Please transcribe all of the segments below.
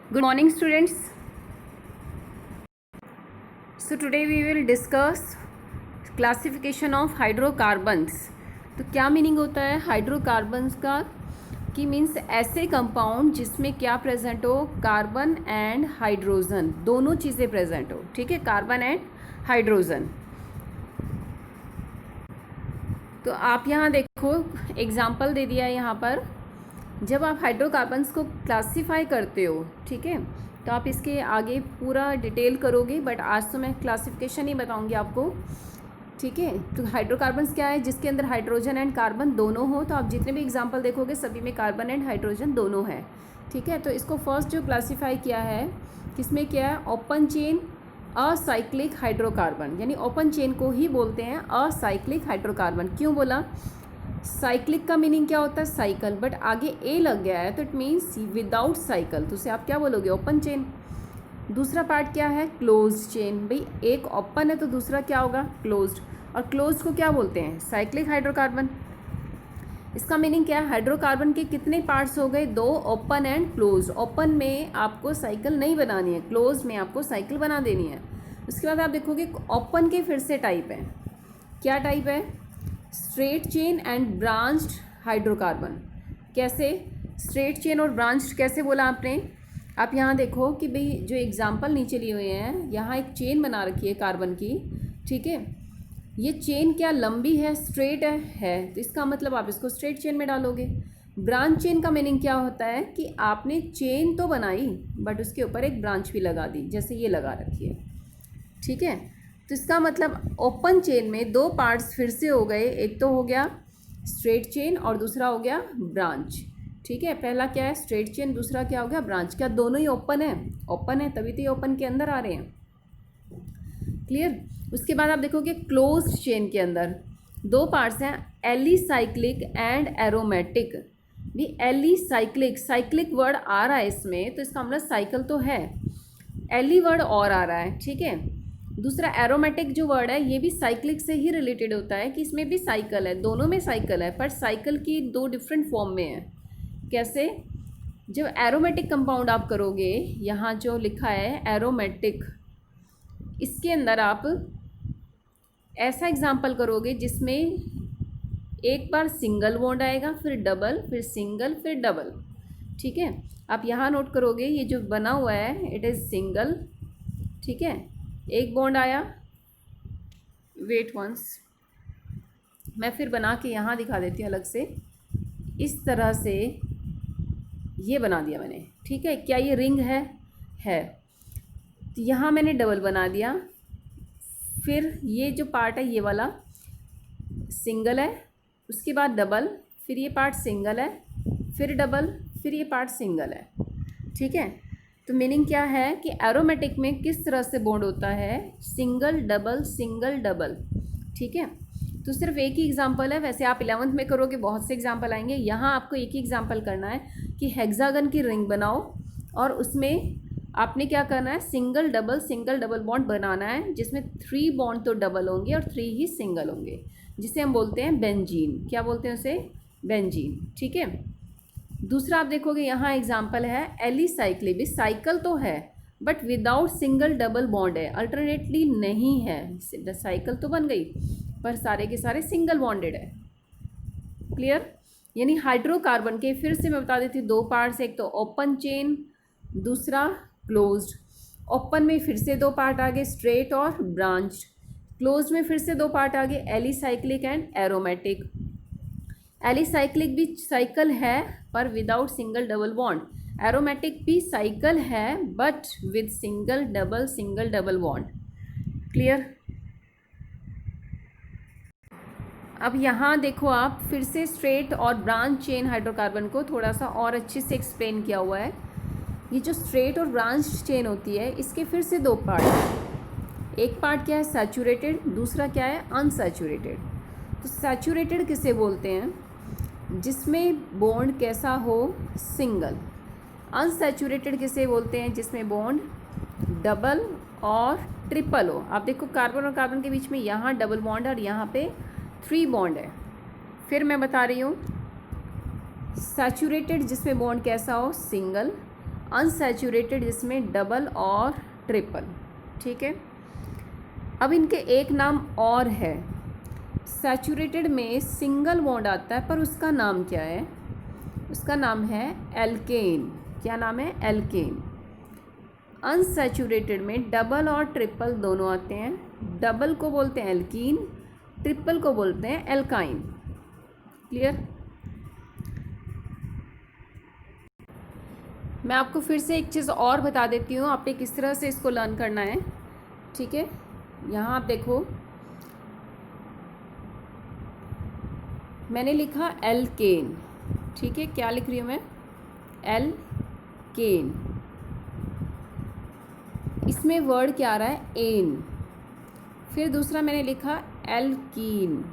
Good morning, students. So today we will discuss classification of hydrocarbons. तो क्या meaning होता है हाइड्रोकार्बन्स का कि मीन्स ऐसे कंपाउंड जिसमें क्या प्रेजेंट हो, कार्बन एंड हाइड्रोजन, दोनों चीज़ें प्रेजेंट हो. ठीक है, कार्बन एंड हाइड्रोजन. तो आप यहाँ देखो एग्जाम्पल दे दिया है यहाँ पर. जब आप हाइड्रोकार्बन्स को क्लासीफाई करते हो, ठीक है, तो आप इसके आगे पूरा डिटेल करोगे, बट आज तो मैं क्लासिफिकेशन ही बताऊंगी आपको. ठीक है, तो हाइड्रोकार्बन्स क्या है, जिसके अंदर हाइड्रोजन एंड कार्बन दोनों हो. तो आप जितने भी एग्जांपल देखोगे सभी में कार्बन एंड हाइड्रोजन दोनों है. ठीक है, तो इसको फर्स्ट जो क्लासीफाई किया है किसमें किया है, ओपन चेन असाइक्लिक हाइड्रोकार्बन, यानी ओपन चेन को ही बोलते हैं असाइक्लिक हाइड्रोकार्बन. क्यों बोला, साइक्लिक का मीनिंग क्या होता है, साइकिल, बट आगे ए लग गया है तो इट मीन्स विदाउट साइकिल, तो उसे आप क्या बोलोगे, ओपन चेन. दूसरा पार्ट क्या है, क्लोज्ड चेन. भाई एक ओपन है तो दूसरा क्या होगा, क्लोज्ड. और क्लोज्ड को क्या बोलते हैं, साइक्लिक हाइड्रोकार्बन. इसका मीनिंग क्या है, हाइड्रोकार्बन के कितने पार्ट्स हो गए, दो, ओपन एंड क्लोज्ड. ओपन में आपको साइकिल नहीं बनानी है, क्लोज्ड में आपको साइकिल बना देनी है. उसके बाद आप देखोगे ओपन के फिर से टाइप है. क्या टाइप है, straight chain and branched hydrocarbon. कैसे, स्ट्रेट चेन और ब्रांच्ड कैसे बोला आपने. आप यहाँ देखो कि भाई जो एग्जाम्पल नीचे लिए हुए हैं, यहाँ एक चेन बना रखी है कार्बन की. ठीक है, ये चेन क्या लंबी है, स्ट्रेट है, तो इसका मतलब आप इसको स्ट्रेट चेन में डालोगे. ब्रांच चेन का मीनिंग क्या होता है कि आपने चेन तो बनाई बट उसके ऊपर एक ब्रांच भी लगा दी, जैसे ये लगा रखी है. ठीक है, तो इसका मतलब ओपन चेन में दो पार्ट्स फिर से हो गए, एक तो हो गया स्ट्रेट चेन और दूसरा हो गया ब्रांच. ठीक है, पहला क्या है स्ट्रेट चेन, दूसरा क्या हो गया ब्रांच. क्या दोनों ही ओपन है, ओपन है तभी तो ये ओपन के अंदर आ रहे हैं. क्लियर. उसके बाद आप देखोगे क्लोज्ड चेन के अंदर दो पार्ट्स हैं, एलिसाइक्लिक एंड एरोमेटिक. भी एलिसाइक्लिक, साइक्लिक वर्ड आ रहा है इसमें तो इसका मतलब साइकिल तो है, एली वर्ड और आ रहा है. ठीक है, दूसरा एरोमेटिक जो वर्ड है ये भी साइक्लिक से ही रिलेटेड होता है कि इसमें भी साइकिल है, दोनों में साइकिल है, पर साइकिल की दो डिफरेंट फॉर्म में है. कैसे, जब एरोमेटिक कंपाउंड आप करोगे, यहाँ जो लिखा है एरोमेटिक, इसके अंदर आप ऐसा एग्जाम्पल करोगे जिसमें एक बार सिंगल बॉन्ड आएगा, फिर डबल, फिर सिंगल, फिर डबल. ठीक है, आप यहाँ नोट करोगे ये जो बना हुआ है इट इज़ सिंगल. ठीक है, एक बॉन्ड आया, वेट वंस, मैं फिर बना के यहाँ दिखा देती हूँ अलग से. इस तरह से ये बना दिया मैंने. ठीक है, क्या ये रिंग है. तो यहाँ मैंने डबल बना दिया, फिर ये जो पार्ट है ये वाला सिंगल है, उसके बाद डबल, फिर ये पार्ट सिंगल है, फिर डबल, फिर ये पार्ट सिंगल है. ठीक है, तो मीनिंग क्या है कि एरोमेटिक में किस तरह से बॉन्ड होता है, सिंगल डबल सिंगल डबल. ठीक है, तो सिर्फ एक ही एग्जांपल है, वैसे आप 11th में करोगे बहुत से एग्जांपल आएंगे. यहाँ आपको एक ही एग्जांपल करना है कि हेक्सागन की रिंग बनाओ और उसमें आपने क्या करना है, सिंगल डबल बॉन्ड बनाना है, जिसमें 3 बॉन्ड तो डबल होंगे और 3 ही सिंगल होंगे, जिसे हम बोलते हैं बेंजीन. क्या बोलते हैं उसे, बेंजीन. ठीक है, दूसरा आप देखोगे यहाँ एग्जाम्पल है एलिसाइक्लिक. भी साइकिल तो है but without single double bond है, अल्टरनेटली नहीं है. साइकिल तो बन गई पर सारे के सारे सिंगल बॉन्डेड है. क्लियर. यानी हाइड्रोकार्बन के फिर से मैं बता देती हूँ दो पार्ट्स, एक तो ओपन चेन, दूसरा क्लोज्ड. ओपन में फिर से दो पार्ट आ गए, स्ट्रेट और ब्रांच्ड. क्लोज्ड में फिर से दो पार्ट आ गए, एलिसाइक्लिक एंड एरोमेटिक. एलिसाइक्लिक भी साइकिल है पर without single double bond. Aromatic भी साइकिल है but with single double bond. Clear. अब यहाँ देखो आप फिर से स्ट्रेट और ब्रांच चेन हाइड्रोकार्बन को थोड़ा सा और अच्छे से एक्सप्लेन किया हुआ है. ये जो स्ट्रेट और ब्रांच चेन होती है इसके फिर से दो पार्ट हैं. एक पार्ट क्या है सैचुरेटेड, दूसरा क्या है अनसैचुरेटेड. तो सैचुरेटेड किसे बोलते हैं, जिसमें बॉन्ड कैसा हो, सिंगल. अनसैचुरेटेड किसे बोलते हैं, जिसमें बॉन्ड डबल और ट्रिपल हो. आप देखो कार्बन और कार्बन के बीच में यहाँ डबल बॉन्ड और यहाँ पे 3 बॉन्ड है. फिर मैं बता रही हूँ, सैचुरेटेड जिसमें बॉन्ड कैसा हो, सिंगल. अनसैचुरेटेड जिसमें डबल और ट्रिपल, ठीक है। अब इनके एक नाम और है, सैचुरेटेड में सिंगल बॉन्ड आता है पर उसका नाम क्या है, उसका नाम है एल्केन। क्या नाम है? एल्केन। अनसैचुरेटेड में डबल और ट्रिपल दोनों आते हैं, डबल को बोलते हैं एल्कीन, ट्रिपल को बोलते हैं एल्काइन। क्लियर? मैं आपको फिर से एक चीज़ और बता देती हूँ, आपने किस तरह से इसको लर्न करना है, ठीक है। यहाँ आप देखो, मैंने लिखा एल्केन, ठीक है। क्या लिख रही हूँ मैं? एल्केन। इसमें वर्ड क्या आ रहा है? एन। फिर दूसरा मैंने लिखा एल्कीन,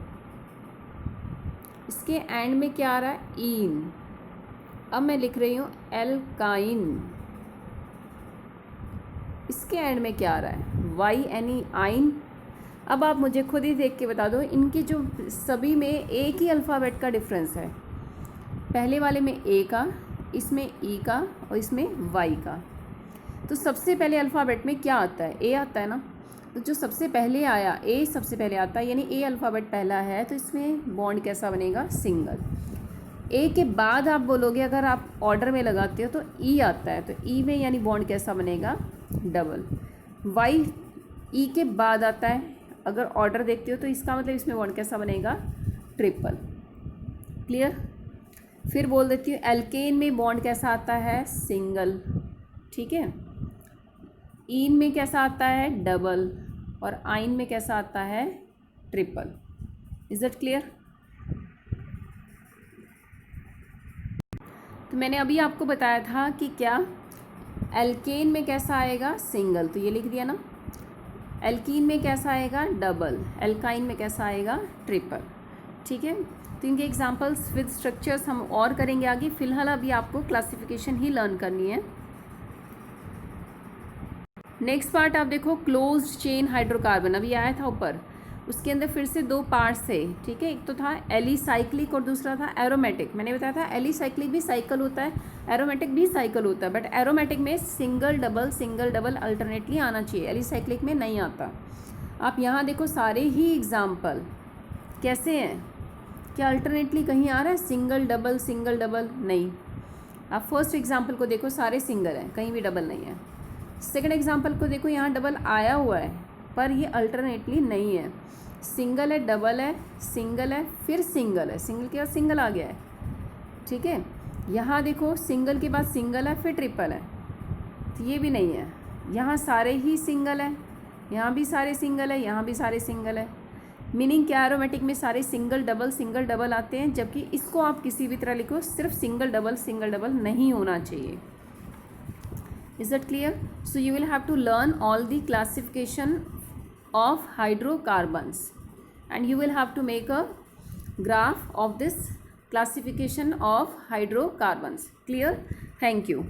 इसके एंड में क्या आ रहा है? ईन। अब मैं लिख रही हूँ एल्काइन, इसके एंड में क्या आ रहा है? वाई एनी आइन। अब आप मुझे खुद ही देख के बता दो, इनके जो सभी में एक ही अल्फ़ाबेट का डिफरेंस है, पहले वाले में ए का, इसमें ई का और इसमें वाई का। तो सबसे पहले अल्फ़ाबेट में क्या आता है? ए आता है ना। तो जो सबसे पहले आया, ए सबसे पहले आता है, यानी ए अल्फ़ाबेट पहला है, तो इसमें बॉन्ड कैसा बनेगा? सिंगल। ए के बाद आप बोलोगे, अगर आप ऑर्डर में लगाते हो तो ई आता है, तो ई में यानी बॉन्ड कैसा बनेगा? डबल। वाई ई के बाद आता है, अगर ऑर्डर देखते हो तो इसका मतलब इसमें बॉन्ड कैसा बनेगा? ट्रिपल। क्लियर? फिर बोल देती हूँ एल्केन में बॉन्ड कैसा आता है? सिंगल, ठीक है। ईन में कैसा आता है? डबल। और आइन में कैसा आता है? ट्रिपल। Is that clear? तो मैंने अभी आपको बताया था कि क्या एल्केन में कैसा आएगा? सिंगल, तो ये लिख दिया ना। एल्कीन में कैसा आएगा? डबल। एल्काइन में कैसा आएगा? ट्रिपल, ठीक है। तो इनके एग्जांपल्स विद स्ट्रक्चर्स हम और करेंगे आगे, फिलहाल अभी आपको क्लासिफिकेशन ही लर्न करनी है। नेक्स्ट पार्ट आप देखो, क्लोज्ड चेन हाइड्रोकार्बन, अभी आया था ऊपर, उसके अंदर फिर से दो पार्ट्स थे, ठीक है। एक तो था एलिसाइक्लिक और दूसरा था एरोमेटिक। मैंने बताया था एलिसाइक्लिक भी साइकिल होता है, एरोमेटिक भी साइकिल होता है, बट एरोमेटिक में सिंगल डबल अल्टरनेटली आना चाहिए, एलिसाइक्लिक में नहीं आता। आप यहाँ देखो, सारे ही एग्जाम्पल कैसे हैं? क्या अल्टरनेटली कहीं आ रहा है? सिंगल डबल नहीं। आप फर्स्ट एग्जाम्पल को देखो, सारे सिंगल हैं, कहीं भी डबल नहीं है। सेकंड एग्जाम्पल को देखो, यहाँ डबल आया हुआ है पर ये अल्टरनेटली नहीं है, सिंगल है, डबल है, सिंगल है, फिर सिंगल है, सिंगल के बाद सिंगल आ गया है, ठीक है। यहाँ देखो, सिंगल के बाद सिंगल है, फिर ट्रिपल है, तो ये भी नहीं है। यहाँ सारे ही सिंगल है, यहाँ भी सारे सिंगल है, यहाँ भी सारे सिंगल है। मीनिंग क्या? एरोमेटिक में सारे सिंगल डबल आते हैं, जबकि इसको आप किसी भी तरह लिखो, सिर्फ सिंगल डबल नहीं होना चाहिए। Is that clear? So you will have to learn all the classification of hydrocarbons and you will have to make a graph of this classification of hydrocarbons. Clear? Thank you.